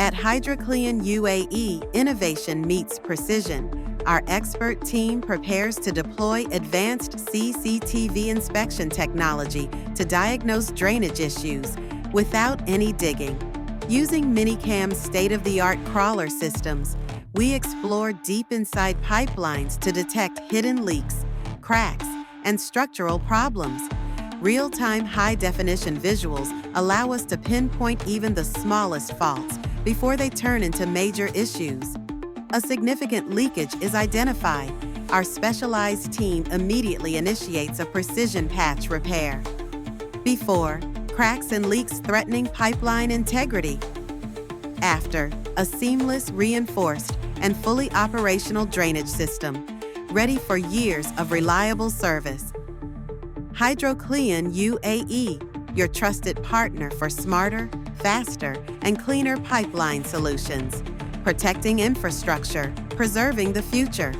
At Hydroclean UAE, innovation meets precision. Our expert team prepares to deploy advanced CCTV inspection technology to diagnose drainage issues without any digging. Using Minicam's state-of-the-art crawler systems, we explore deep inside pipelines to detect hidden leaks, cracks, and structural problems. Real-time high-definition visuals allow us to pinpoint even the smallest faults before they turn into major issues. A significant leakage is identified. Our specialized team immediately initiates a precision patch repair. Before, cracks and leaks threatening pipeline integrity. After, a seamless, reinforced, and fully operational drainage system, ready for years of reliable service. Hydroclean UAE, your trusted partner for smarter, faster, and cleaner pipeline solutions, protecting infrastructure, preserving the future.